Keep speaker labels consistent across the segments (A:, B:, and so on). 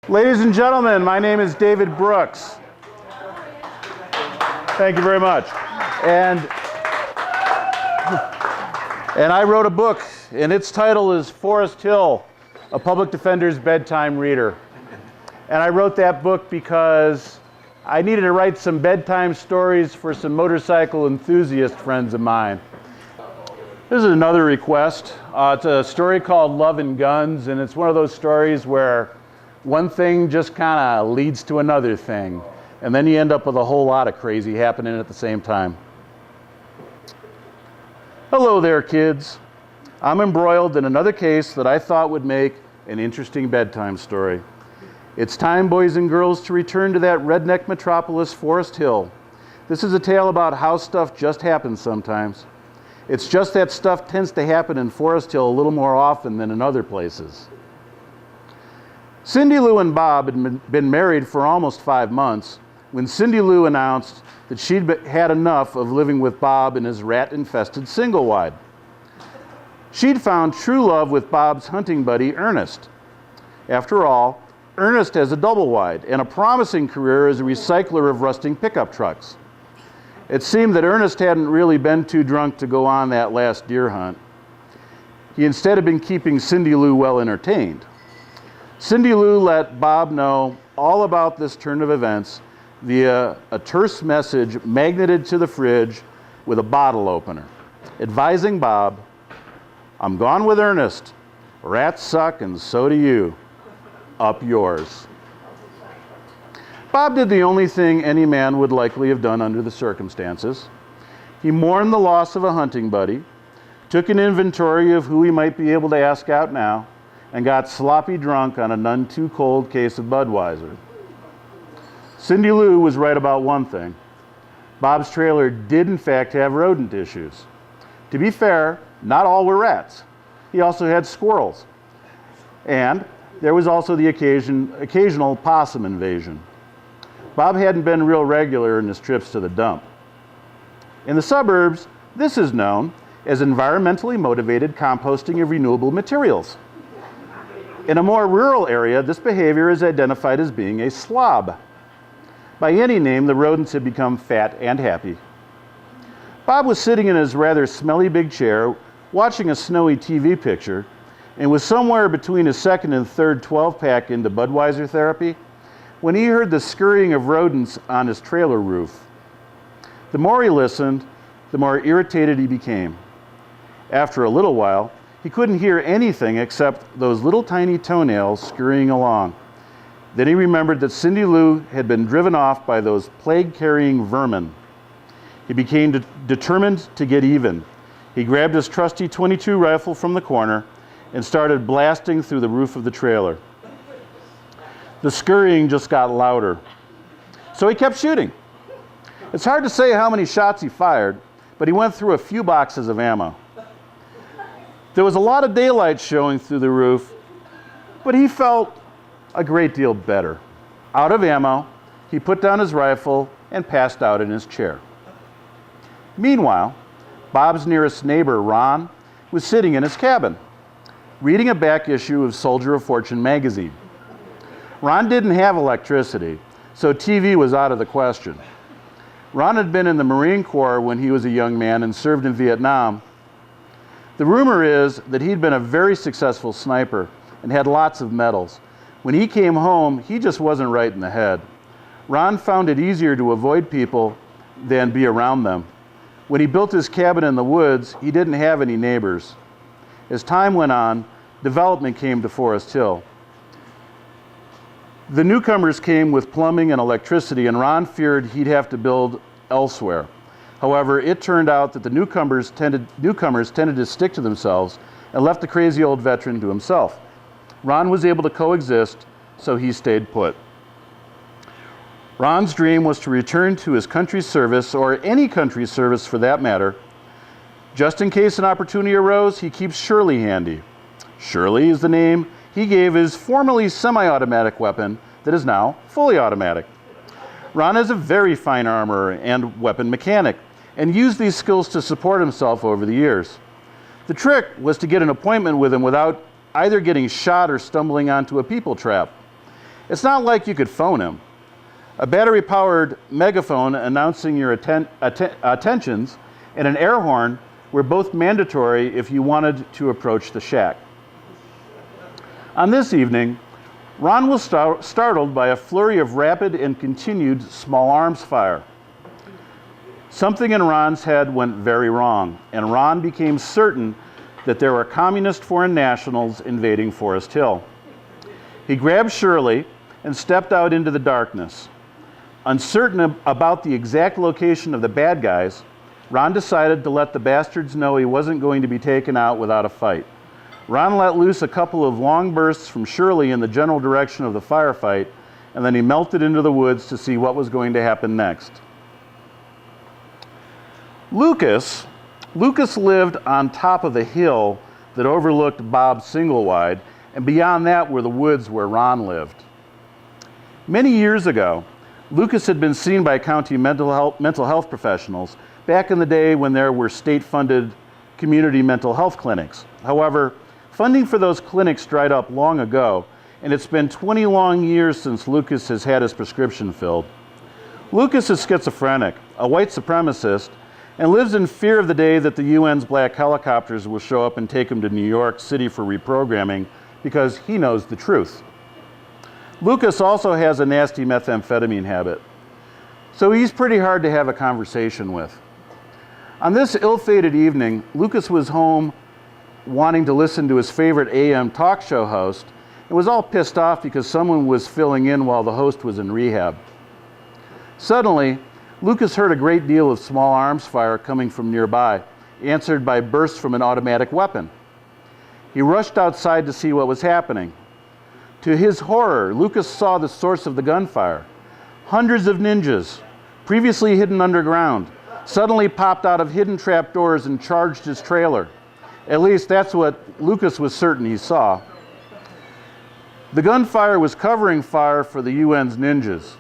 A: Ladies and gentlemen, my name is David Brooks. Thank you very much. And I wrote a book, and its title is Foresthill, a public defender's bedtime reader. And I wrote that book because I needed to write some bedtime stories for some motorcycle enthusiast friends of mine. This is another request. It's a story called Love and Guns, and it's one of those stories where one thing just kind of leads to another thing, and then you end up with a whole lot of crazy happening at the same time. Hello there, kids. I'm embroiled in another case that I thought would make an interesting bedtime story. It's time, boys and girls, to return to that redneck metropolis, Foresthill. This is a tale about how stuff just happens sometimes. It's just that stuff tends to happen in Foresthill a little more often than in other places. Cindy Lou and Bob had been married for almost 5 months when Cindy Lou announced that she'd had enough of living with Bob in his rat-infested single-wide. She'd found true love with Bob's hunting buddy, Ernest. After all, Ernest has a double-wide and a promising career as a recycler of rusting pickup trucks. It seemed that Ernest hadn't really been too drunk to go on that last deer hunt. He instead had been keeping Cindy Lou well entertained. Cindy Lou let Bob know all about this turn of events via a terse message magneted to the fridge with a bottle opener, advising Bob, "I'm gone with Ernest. Rats suck and so do you. Up yours." Bob did the only thing any man would likely have done under the circumstances. He mourned the loss of a hunting buddy, took an inventory of who he might be able to ask out now, and got sloppy drunk on a none-too-cold case of Budweiser. Cindy Lou was right about one thing. Bob's trailer did in fact have rodent issues. To be fair, not all were rats. He also had squirrels. And there was also the occasional possum invasion. Bob hadn't been real regular in his trips to the dump. In the suburbs, this is known as environmentally motivated composting of renewable materials. In a more rural area, this behavior is identified as being a slob. By any name, the rodents had become fat and happy. Bob was sitting in his rather smelly big chair, watching a snowy TV picture, and was somewhere between his second and third 12-pack into Budweiser therapy when he heard the scurrying of rodents on his trailer roof. The more he listened, the more irritated he became. After a little while, he couldn't hear anything except those little tiny toenails scurrying along. Then he remembered that Cindy Lou had been driven off by those plague-carrying vermin. He became determined to get even. He grabbed his trusty .22 rifle from the corner and started blasting through the roof of the trailer. The scurrying just got louder. So he kept shooting. It's hard to say how many shots he fired, but he went through a few boxes of ammo. There was a lot of daylight showing through the roof, but he felt a great deal better. Out of ammo, he put down his rifle and passed out in his chair. Meanwhile, Bob's nearest neighbor, Ron, was sitting in his cabin, reading a back issue of Soldier of Fortune magazine. Ron didn't have electricity, so TV was out of the question. Ron had been in the Marine Corps when he was a young man and served in Vietnam. The rumor is that he'd been a very successful sniper and had lots of medals. When he came home, he just wasn't right in the head. Ron found it easier to avoid people than be around them. When he built his cabin in the woods, he didn't have any neighbors. As time went on, development came to Foresthill. The newcomers came with plumbing and electricity, and Ron feared he'd have to build elsewhere. However, it turned out that the newcomers tended to stick to themselves and left the crazy old veteran to himself. Ron was able to coexist, so he stayed put. Ron's dream was to return to his country's service, or any country's service for that matter. Just in case an opportunity arose, he keeps Shirley handy. Shirley is the name he gave his formerly semi-automatic weapon that is now fully automatic. Ron is a very fine armorer and weapon mechanic, and used these skills to support himself over the years. The trick was to get an appointment with him without either getting shot or stumbling onto a people trap. It's not like you could phone him. A battery-powered megaphone announcing your attentions and an air horn were both mandatory if you wanted to approach the shack. On this evening, Ron was startled by a flurry of rapid and continued small arms fire. Something in Ron's head went very wrong, and Ron became certain that there were communist foreign nationals invading Forest Hill. He grabbed Shirley and stepped out into the darkness. Uncertain about the exact location of the bad guys, Ron decided to let the bastards know he wasn't going to be taken out without a fight. Ron let loose a couple of long bursts from Shirley in the general direction of the firefight, and then he melted into the woods to see what was going to happen next. Lucas lived on top of the hill that overlooked Bob's Singlewide, and beyond that were the woods where Ron lived. Many years ago, Lucas had been seen by county mental health professionals back in the day when there were state-funded community mental health clinics. However, funding for those clinics dried up long ago, and it's been 20 long years since Lucas has had his prescription filled. Lucas is schizophrenic, a white supremacist, and lives in fear of the day that the UN's black helicopters will show up and take him to New York City for reprogramming because he knows the truth. Lucas also has a nasty methamphetamine habit, so he's pretty hard to have a conversation with. On this ill-fated evening, Lucas was home wanting to listen to his favorite AM talk show host and was all pissed off because someone was filling in while the host was in rehab. Suddenly, Lucas heard a great deal of small arms fire coming from nearby, answered by bursts from an automatic weapon. He rushed outside to see what was happening. To his horror, Lucas saw the source of the gunfire. Hundreds of ninjas, previously hidden underground, suddenly popped out of hidden trapdoors and charged his trailer. At least that's what Lucas was certain he saw. The gunfire was covering fire for the UN's ninjas.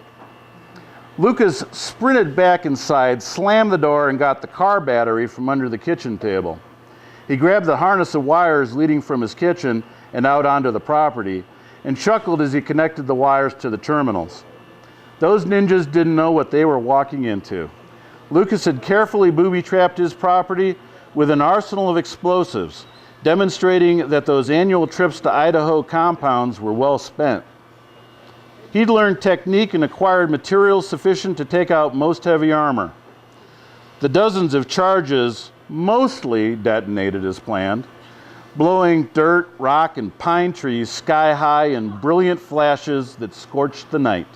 A: Lucas sprinted back inside, slammed the door, and got the car battery from under the kitchen table. He grabbed the harness of wires leading from his kitchen and out onto the property, and chuckled as he connected the wires to the terminals. Those ninjas didn't know what they were walking into. Lucas had carefully booby-trapped his property with an arsenal of explosives, demonstrating that those annual trips to Idaho compounds were well spent. He'd learned technique and acquired materials sufficient to take out most heavy armor. The dozens of charges mostly detonated as planned, blowing dirt, rock, and pine trees sky high in brilliant flashes that scorched the night.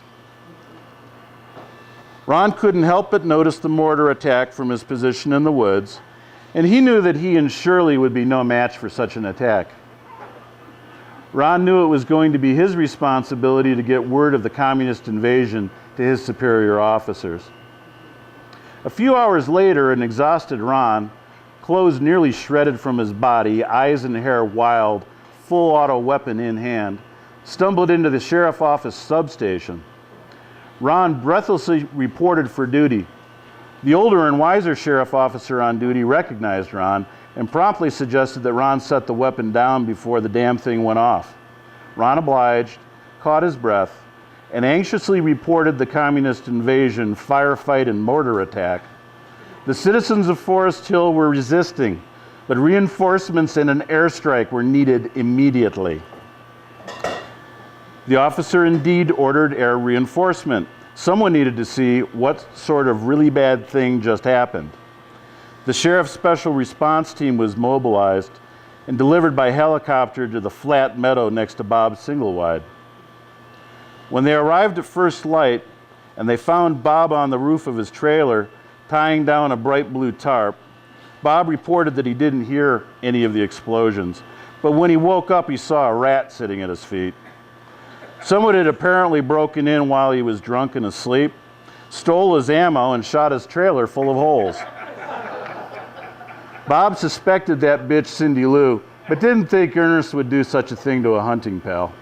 A: Ron couldn't help but notice the mortar attack from his position in the woods, and he knew that he and Shirley would be no match for such an attack. Ron knew it was going to be his responsibility to get word of the communist invasion to his superior officers. A few hours later, an exhausted Ron, clothes nearly shredded from his body, eyes and hair wild, full auto weapon in hand, stumbled into the sheriff's office substation. Ron breathlessly reported for duty. The older and wiser sheriff officer on duty recognized Ron and promptly suggested that Ron set the weapon down before the damn thing went off. Ron obliged, caught his breath, and anxiously reported the communist invasion, firefight, and mortar attack. The citizens of Forest Hill were resisting, but reinforcements and an airstrike were needed immediately. The officer indeed ordered air reinforcement. Someone needed to see what sort of really bad thing just happened. The sheriff's special response team was mobilized and delivered by helicopter to the flat meadow next to Bob's Singlewide. When they arrived at first light and they found Bob on the roof of his trailer tying down a bright blue tarp, Bob reported that he didn't hear any of the explosions, but when he woke up he saw a rat sitting at his feet. Someone had apparently broken in while he was drunk and asleep, stole his ammo, and shot his trailer full of holes. Bob suspected that bitch Cindy Lou, but didn't think Ernest would do such a thing to a hunting pal.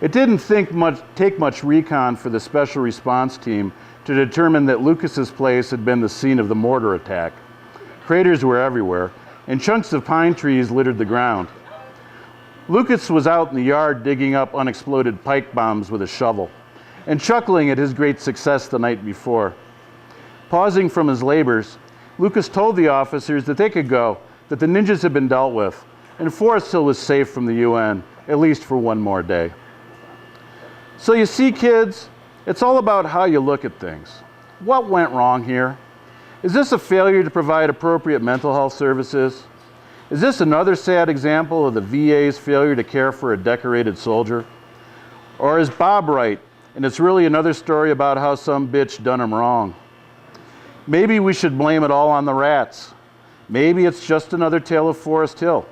A: It didn't take much recon for the special response team to determine that Lucas's place had been the scene of the mortar attack. Craters were everywhere, and chunks of pine trees littered the ground. Lucas was out in the yard digging up unexploded pike bombs with a shovel and chuckling at his great success the night before. Pausing from his labors, Lucas told the officers that they could go, that the ninjas had been dealt with, and Foresthill was safe from the UN, at least for one more day. So you see, kids, it's all about how you look at things. What went wrong here? Is this a failure to provide appropriate mental health services? Is this another sad example of the VA's failure to care for a decorated soldier? Or is Bob right, and it's really another story about how some bitch done him wrong? Maybe we should blame it all on the rats. Maybe it's just another tale of Foresthill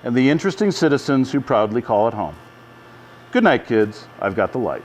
A: and the interesting citizens who proudly call it home. Good night, kids. I've got the light.